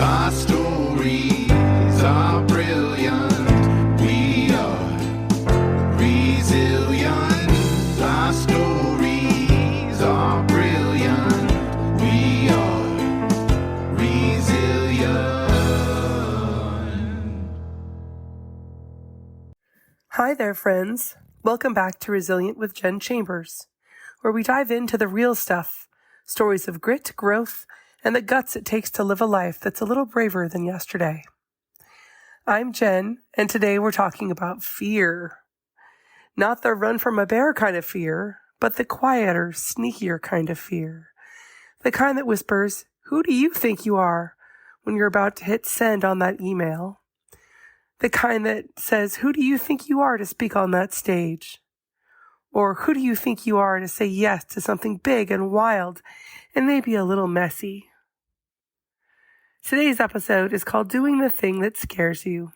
Our stories are brilliant. We are resilient. Our stories are brilliant. We are resilient. Hi there, friends. Welcome back to Resilient with Jen Chambers, where we dive into the real stuff, stories of grit, growth, and the guts it takes to live a life that's a little braver than yesterday. I'm Jen, and today we're talking about fear. Not the run from a bear kind of fear, but the quieter, sneakier kind of fear. The kind that whispers, "Who do you think you are?" when you're about to hit send on that email. The kind that says, "Who do you think you are to speak on that stage?" Or who do you think you are to say yes to something big and wild and maybe a little messy? Today's episode is called Doing the Thing That Scares You,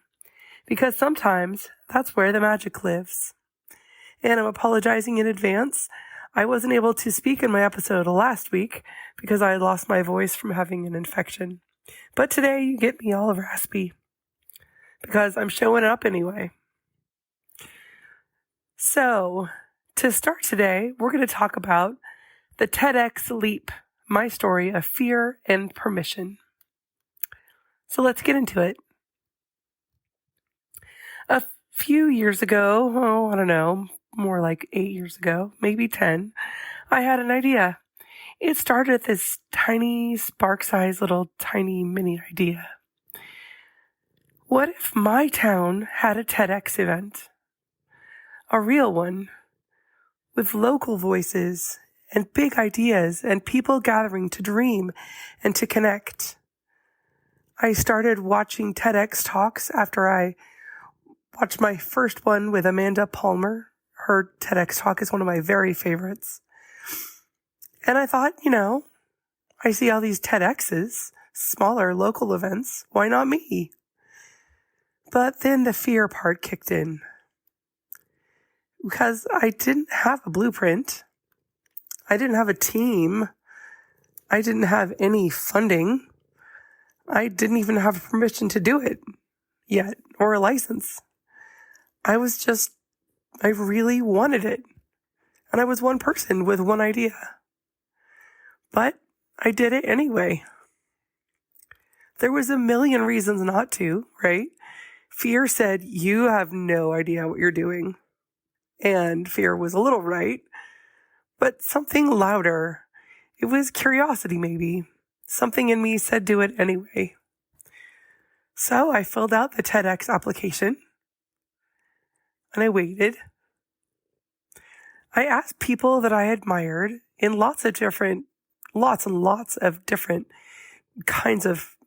because sometimes that's where the magic lives. And I'm apologizing in advance. I wasn't able to speak in my episode last week because I had lost my voice from having an infection. But today you get me all raspy because I'm showing up anyway. So, to start today, we're going to talk about the TEDx leap, my story of fear and permission. So let's get into it. A few years ago, I don't know, more like 8 years ago, maybe 10, I had an idea. It started with this tiny, spark-sized little tiny mini idea. What if my town had a TEDx event? A real one, with local voices and big ideas and people gathering to dream and to connect. I started watching TEDx talks after I watched my first one with Amanda Palmer. Her TEDx talk is one of my very favorites. And I thought, I see all these TEDx's, smaller local events. Why not me? But then the fear part kicked in. Because I didn't have a blueprint. I didn't have a team. I didn't have any funding. I didn't even have permission to do it yet, or a license. I really wanted it. And I was one person with one idea. But I did it anyway. There was a million reasons not to, right? Fear said, "You have no idea what you're doing." And fear was a little right, but something louder. It was curiosity, maybe. Something in me said do it anyway. So I filled out the TEDx application, and I waited. I asked people that I admired in lots and lots of different kinds of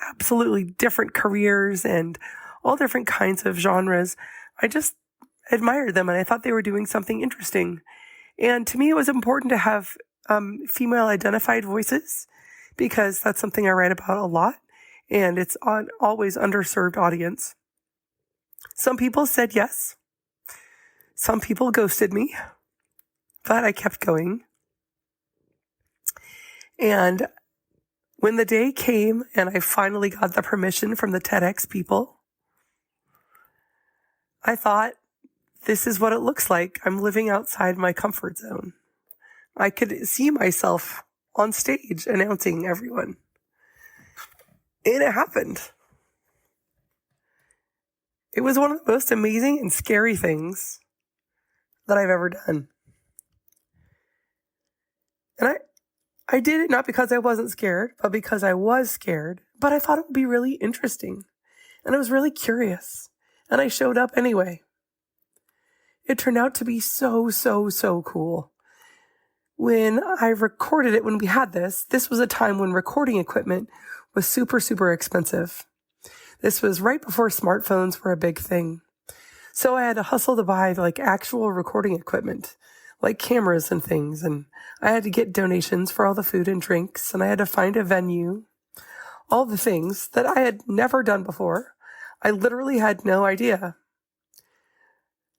absolutely different careers and all different kinds of genres. I just admired them, and I thought they were doing something interesting. And to me, it was important to have female-identified voices, because that's something I write about a lot, and it's on always underserved audience. Some people said yes. Some people ghosted me, but I kept going. And when the day came and I finally got the permission from the TEDx people, I thought, this is what it looks like. I'm living outside my comfort zone. I could see myself on stage announcing everyone. And it happened. It was one of the most amazing and scary things that I've ever done. And I did it not because I wasn't scared, but because I was scared. But I thought it would be really interesting. And I was really curious. And I showed up anyway. It turned out to be so cool. When I recorded it, when we had this was a time when recording equipment was super expensive. This was right before smartphones were a big thing. So I had to hustle to buy actual recording equipment, like cameras and things. And I had to get donations for all the food and drinks. And I had to find a venue, all the things that I had never done before. I literally had no idea.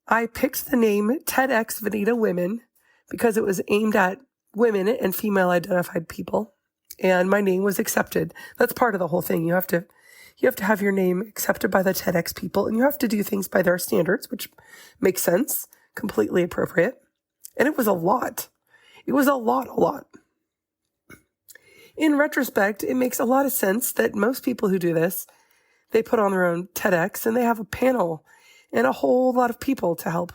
I picked the name TEDx Vanita Women because it was aimed at women and female-identified people. and my name was accepted. That's part of the whole thing. You have to have your name accepted by the TEDx people, and you have to do things by their standards, which makes sense, completely appropriate. And it was a lot. It was a lot. In retrospect, it makes a lot of sense that most people who do this, they put on their own TEDx and they have a panel and a whole lot of people to help.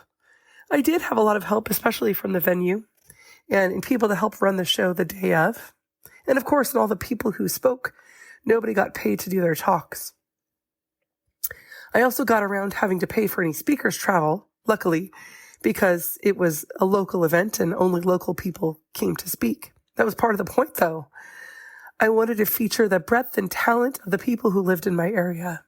I did have a lot of help, especially from the venue and people to help run the show the day of. And of course, all the people who spoke, nobody got paid to do their talks. I also got around having to pay for any speakers' travel, luckily, because it was a local event and only local people came to speak. That was part of the point, though. I wanted to feature the breadth and talent of the people who lived in my area.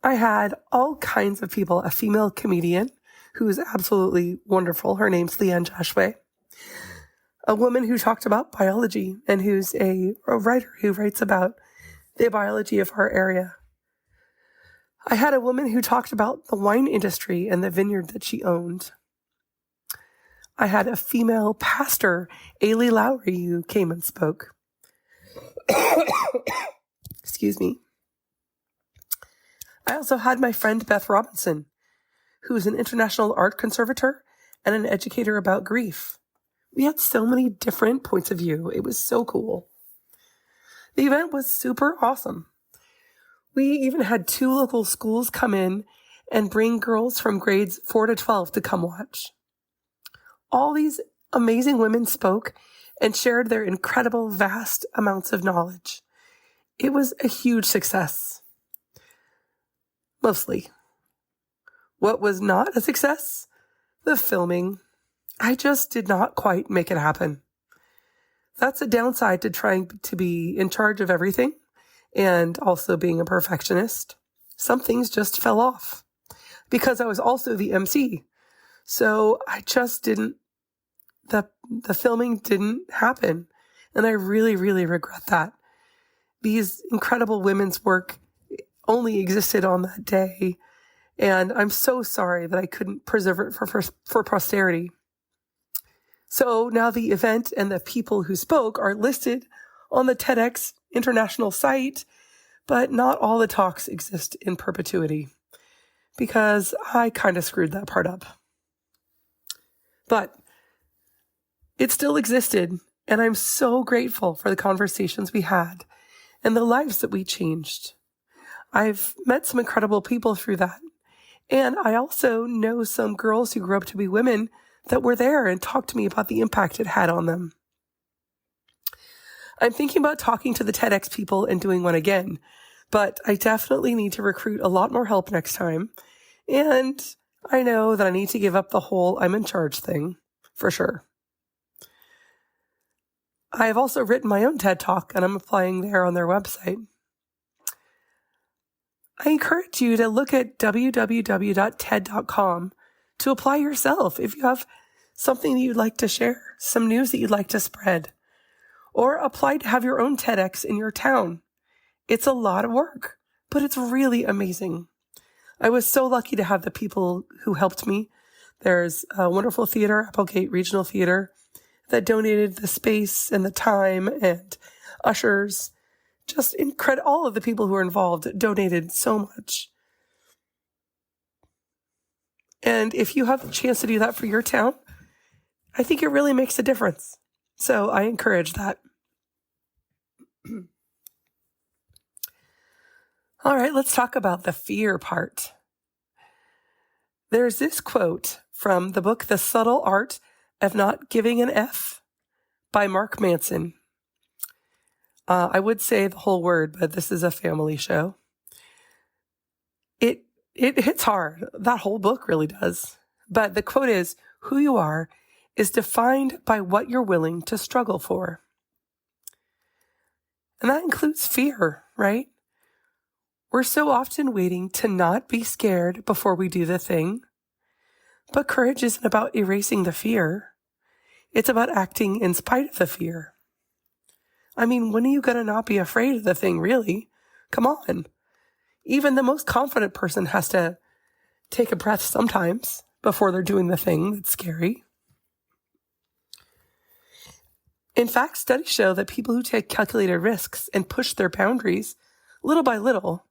I had all kinds of people, a female comedian who is absolutely wonderful. Her name's Leanne Joshua. A woman who talked about biology and who's a writer who writes about the biology of our area. I had a woman who talked about the wine industry and the vineyard that she owned. I had a female pastor, Ailey Lowry, who came and spoke. Excuse me. I also had my friend Beth Robinson, who is an international art conservator and an educator about grief. We had so many different points of view. It was so cool. The event was super awesome. We even had 2 local schools come in and bring girls from grades 4 to 12 to come watch. All these amazing women spoke and shared their incredible, vast amounts of knowledge. It was a huge success. Mostly. What was not a success? The filming. I just did not quite make it happen. That's a downside to trying to be in charge of everything and also being a perfectionist. Some things just fell off because I was also the MC. So I just didn't, the filming didn't happen. And I really, really regret that. These incredible women's work only existed on that day. And I'm so sorry that I couldn't preserve it for posterity. So now the event and the people who spoke are listed on the TEDx international site, but not all the talks exist in perpetuity because I kind of screwed that part up. But it still existed, and I'm so grateful for the conversations we had and the lives that we changed. I've met some incredible people through that. And I also know some girls who grew up to be women that were there and talked to me about the impact it had on them. I'm thinking about talking to the TEDx people and doing one again, but I definitely need to recruit a lot more help next time. And I know that I need to give up the whole I'm in charge thing, for sure. I have also written my own TED Talk, and I'm applying there on their website. I encourage you to look at www.ted.com to apply yourself if you have something that you'd like to share, some news that you'd like to spread, or apply to have your own TEDx in your town. It's a lot of work, but it's really amazing. I was so lucky to have the people who helped me. There's a wonderful theater, Applegate Regional Theater, that donated the space and the time, and ushers. Just incredible. All of the people who were involved donated so much. And if you have a chance to do that for your town, I think it really makes a difference. So I encourage that. All right, let's talk about the fear part. There's this quote from the book, The Subtle Art of Not Giving an F by Mark Manson. I would say the whole word, but this is a family show. It hits hard. That whole book really does. But the quote is, who you are is defined by what you're willing to struggle for. And that includes fear, right? We're so often waiting to not be scared before we do the thing. But courage isn't about erasing the fear. It's about acting in spite of the fear. I mean, when are you going to not be afraid of the thing, really? Come on. Even the most confident person has to take a breath sometimes before they're doing the thing that's scary. In fact, studies show that people who take calculated risks and push their boundaries little by little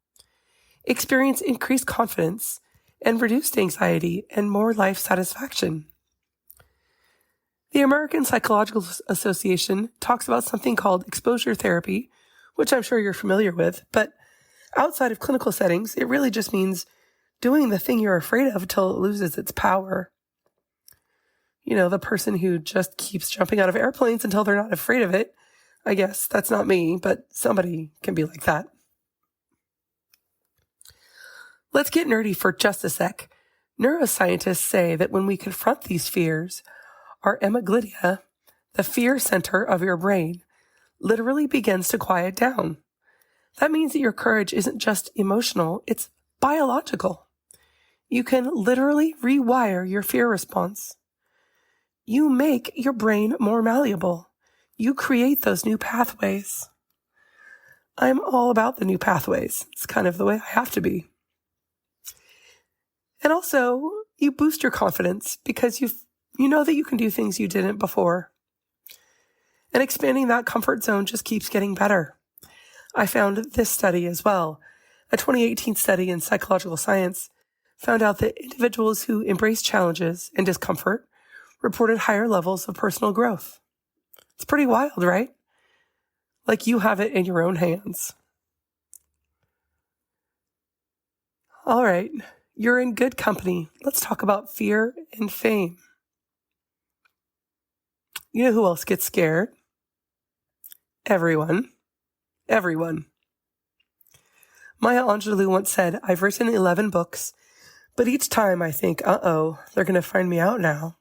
experience increased confidence and reduced anxiety and more life satisfaction. The American Psychological Association talks about something called exposure therapy, which I'm sure you're familiar with, but outside of clinical settings, it really just means doing the thing you're afraid of till it loses its power. You know, the person who just keeps jumping out of airplanes until they're not afraid of it. I guess that's not me, but somebody can be like that. Let's get nerdy for just a sec. Neuroscientists say that when we confront these fears, our amygdala, the fear center of your brain, literally begins to quiet down. That means that your courage isn't just emotional, it's biological. You can literally rewire your fear response. You make your brain more malleable. You create those new pathways. I'm all about the new pathways. It's kind of the way I have to be. And also, you boost your confidence because you know that you can do things you didn't before. And expanding that comfort zone just keeps getting better. I found this study as well. A 2018 study in psychological science found out that individuals who embrace challenges and discomfort reported higher levels of personal growth. It's pretty wild, right? Like you have it in your own hands. All right, you're in good company. Let's talk about fear and fame. You know who else gets scared? Everyone. Everyone. Maya Angelou once said, "I've written 11 books, but each time I think, they're going to find me out now."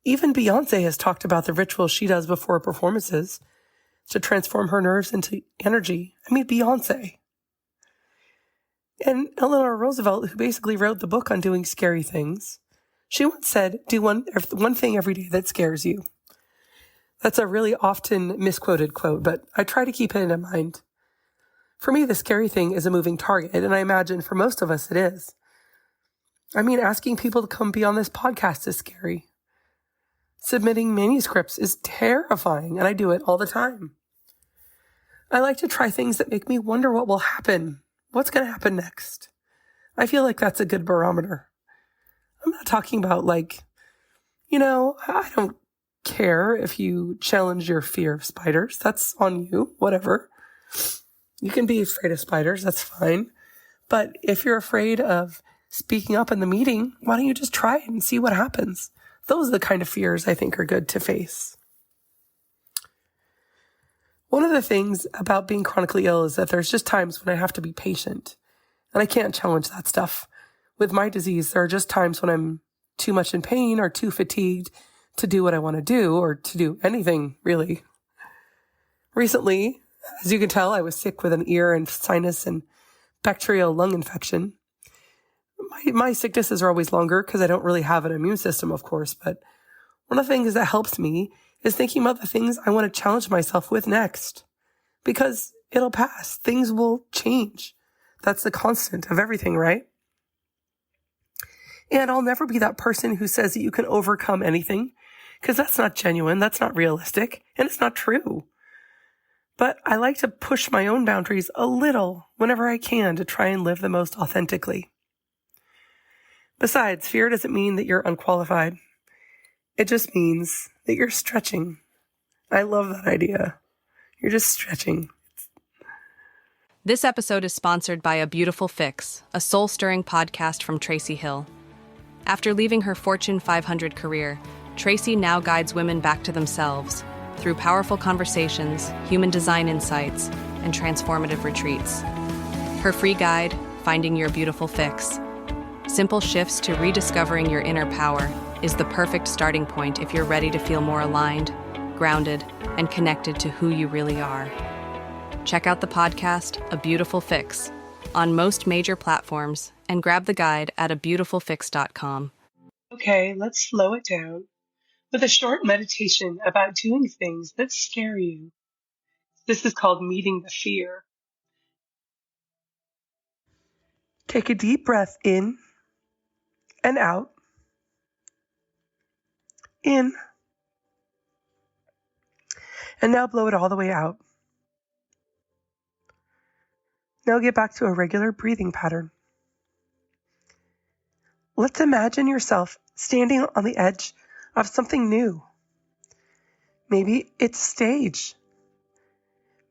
Even Beyonce has talked about the rituals she does before performances to transform her nerves into energy. I mean, Beyonce. And Eleanor Roosevelt, who basically wrote the book on doing scary things, she once said, do one thing every day that scares you. That's a really often misquoted quote, but I try to keep it in mind. For me, the scary thing is a moving target, and I imagine for most of us it is. I mean, asking people to come be on this podcast is scary. Submitting manuscripts is terrifying, and I do it all the time. I like to try things that make me wonder what will happen. What's going to happen next? I feel like that's a good barometer. I'm not talking about I don't care if you challenge your fear of spiders. That's on you, whatever. You can be afraid of spiders, that's fine. But if you're afraid of speaking up in the meeting, why don't you just try it and see what happens? Those are the kind of fears I think are good to face. One of the things about being chronically ill is that there's just times when I have to be patient, and I can't challenge that stuff. With my disease, there are just times when I'm too much in pain or too fatigued to do what I want to do or to do anything, really. Recently, as you can tell, I was sick with an ear and sinus and bacterial lung infection. My sicknesses are always longer because I don't really have an immune system, of course, but one of the things that helps me is thinking about the things I want to challenge myself with next. Because it'll pass. Things will change. That's the constant of everything, right? And I'll never be that person who says that you can overcome anything, because that's not genuine, that's not realistic, and it's not true. But I like to push my own boundaries a little whenever I can to try and live the most authentically. Besides, fear doesn't mean that you're unqualified. It just means that you're stretching. I love that idea. You're just stretching. This episode is sponsored by A Beautiful Fix, a soul-stirring podcast from Tracy Hill. After leaving her Fortune 500 career, Tracy now guides women back to themselves through powerful conversations, human design insights, and transformative retreats. Her free guide, Finding Your Beautiful Fix, simple shifts to rediscovering your inner power, is the perfect starting point if you're ready to feel more aligned, grounded, and connected to who you really are. Check out the podcast, A Beautiful Fix, on most major platforms, and grab the guide at abeautifulfix.com. Okay, let's slow it down with a short meditation about doing things that scare you. This is called meeting the fear. Take a deep breath in and out. In And now blow it all the way out. Now get back to a regular breathing pattern. Let's imagine yourself standing on the edge of something new. Maybe it's stage.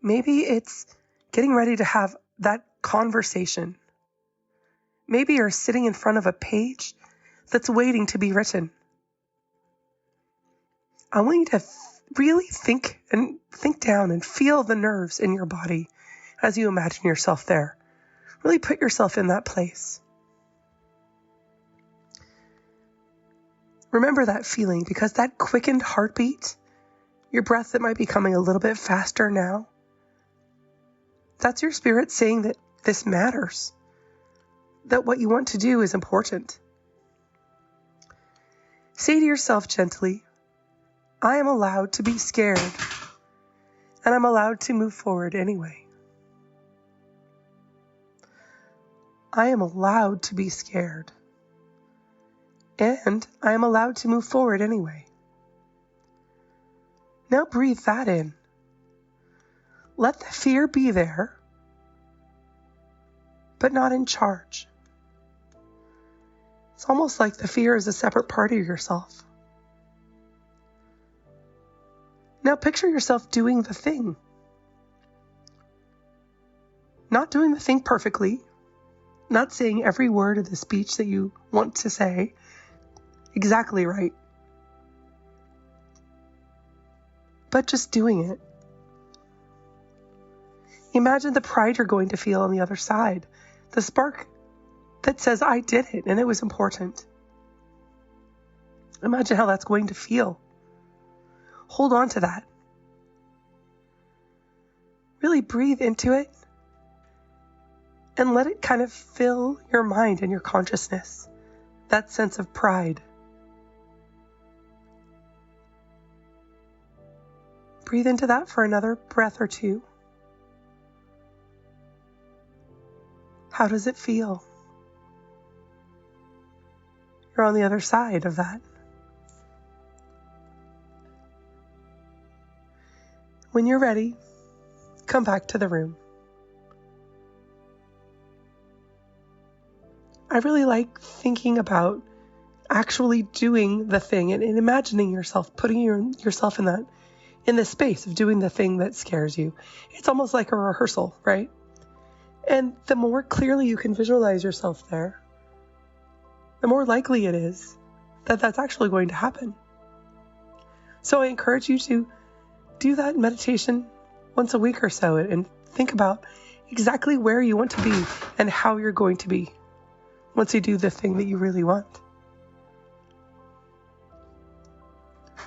Maybe it's getting ready to have that conversation. Maybe you're sitting in front of a page that's waiting to be written. I want you to really think down and feel the nerves in your body as you imagine yourself there. Really put yourself in that place. Remember that feeling, because that quickened heartbeat, your breath that might be coming a little bit faster now, that's your spirit saying that this matters, that what you want to do is important. Say to yourself gently, I am allowed to be scared, and I'm allowed to move forward anyway. I am allowed to be scared, and I am allowed to move forward anyway. Now breathe that in. Let the fear be there, but not in charge. It's almost like the fear is a separate part of yourself. Now picture yourself doing the thing. Not doing the thing perfectly, not saying every word of the speech that you want to say exactly right, but just doing it. Imagine the pride you're going to feel on the other side, the spark that says, I did it and it was important. Imagine how that's going to feel. Hold on to that. Really breathe into it and let it kind of fill your mind and your consciousness, that sense of pride. Breathe into that for another breath or two. How does it feel? You're on the other side of that. When you're ready, come back to the room. I really like thinking about actually doing the thing and imagining yourself, putting yourself in the space of doing the thing that scares you. It's almost like a rehearsal, right? And the more clearly you can visualize yourself there, the more likely it is that that's actually going to happen. So I encourage you to do that meditation once a week or so and think about exactly where you want to be and how you're going to be once you do the thing that you really want.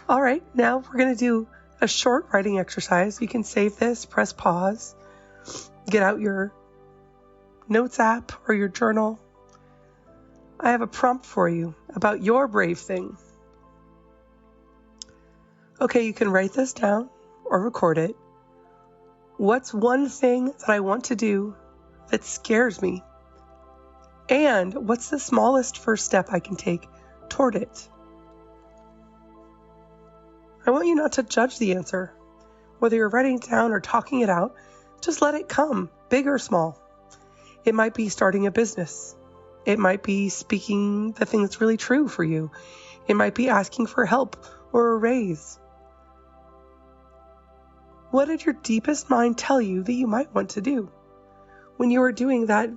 All right, now we're going to do a short writing exercise. You can save this, press pause, get out your notes app or your journal. I have a prompt for you about your brave thing. Okay, you can write this down or record it. What's one thing that I want to do that scares me? And what's the smallest first step I can take toward it? I want you not to judge the answer. Whether you're writing it down or talking it out, just let it come, big or small. It might be starting a business. It might be speaking the thing that's really true for you. It might be asking for help or a raise. What did your deepest mind tell you that you might want to do? When you were doing that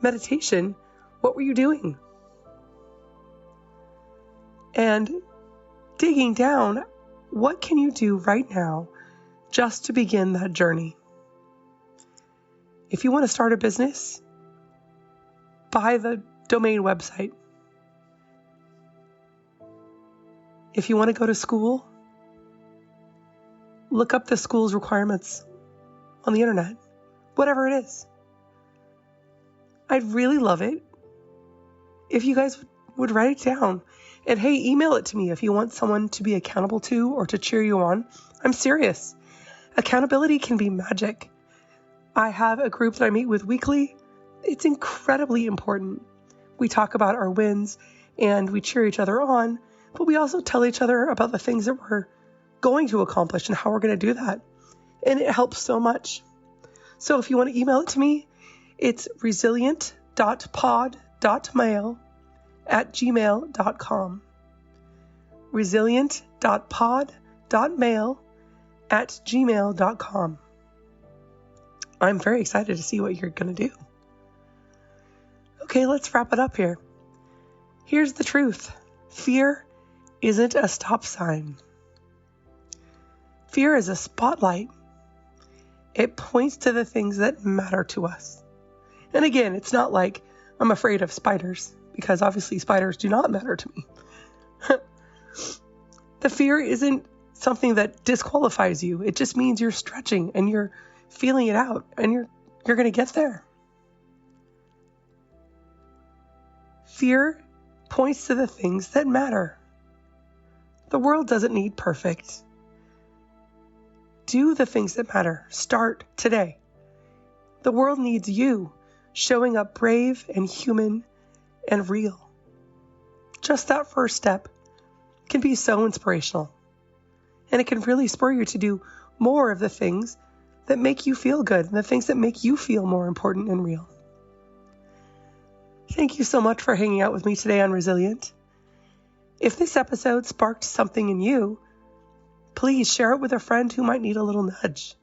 meditation, what were you doing? And digging down, what can you do right now just to begin that journey? If you want to start a business, buy the domain website. If you want to go to school, look up the school's requirements on the internet, whatever it is. I'd really love it if you guys would write it down. And hey, email it to me if you want someone to be accountable to or to cheer you on. I'm serious. Accountability can be magic. I have a group that I meet with weekly. It's incredibly important. We talk about our wins and we cheer each other on, but we also tell each other about the things that we're going to accomplish and how we're going to do that. And it helps so much. So if you want to email it to me, it's resilient.pod.mail@gmail.com. resilient.pod.mail@gmail.com. I'm very excited to see what you're going to do. Okay, let's wrap it up here. Here's the truth. Fear isn't a stop sign. Fear is a spotlight. It points to the things that matter to us. And again, it's not like I'm afraid of spiders, because obviously spiders do not matter to me. The fear isn't something that disqualifies you. It just means you're stretching and you're feeling it out, and you're going to get there. Fear points to the things that matter. The world doesn't need perfect. Do the things that matter. Start today. The world needs you showing up brave and human and real. Just that first step can be so inspirational. And it can really spur you to do more of the things that make you feel good and the things that make you feel more important and real. Thank you so much for hanging out with me today on Resilient. If this episode sparked something in you, please share it with a friend who might need a little nudge.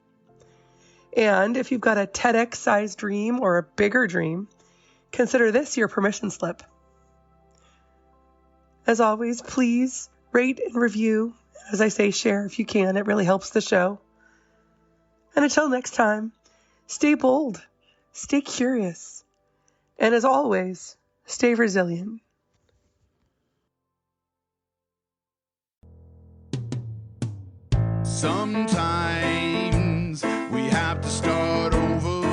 And if you've got a TEDx-sized dream or a bigger dream, consider this your permission slip. As always, please rate and review. As I say, share if you can. It really helps the show. And until next time, stay bold, stay curious, and as always, stay resilient. Sometimes we have to start over.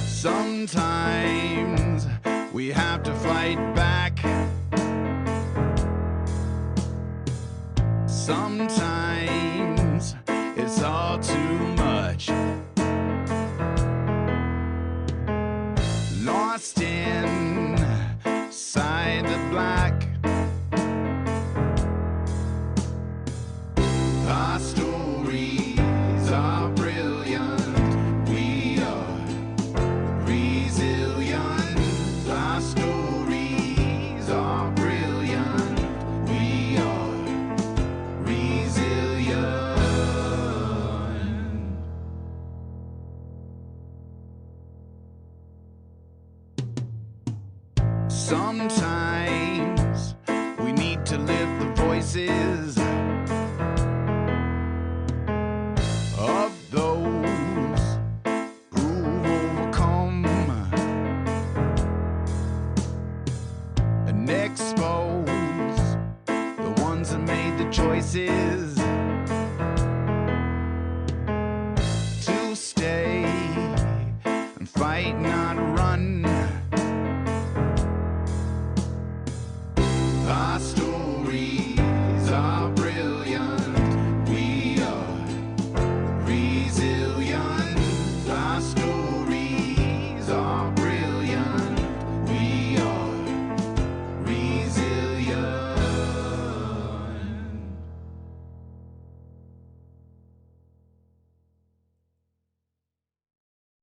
Sometimes we have to fight back. Sometimes it's all too much. Lost inside the black. Our stories are brilliant. We are resilient. Our stories are brilliant. We are resilient. Sometimes we need to lift the voices of those who've overcome and expose the ones that made the choices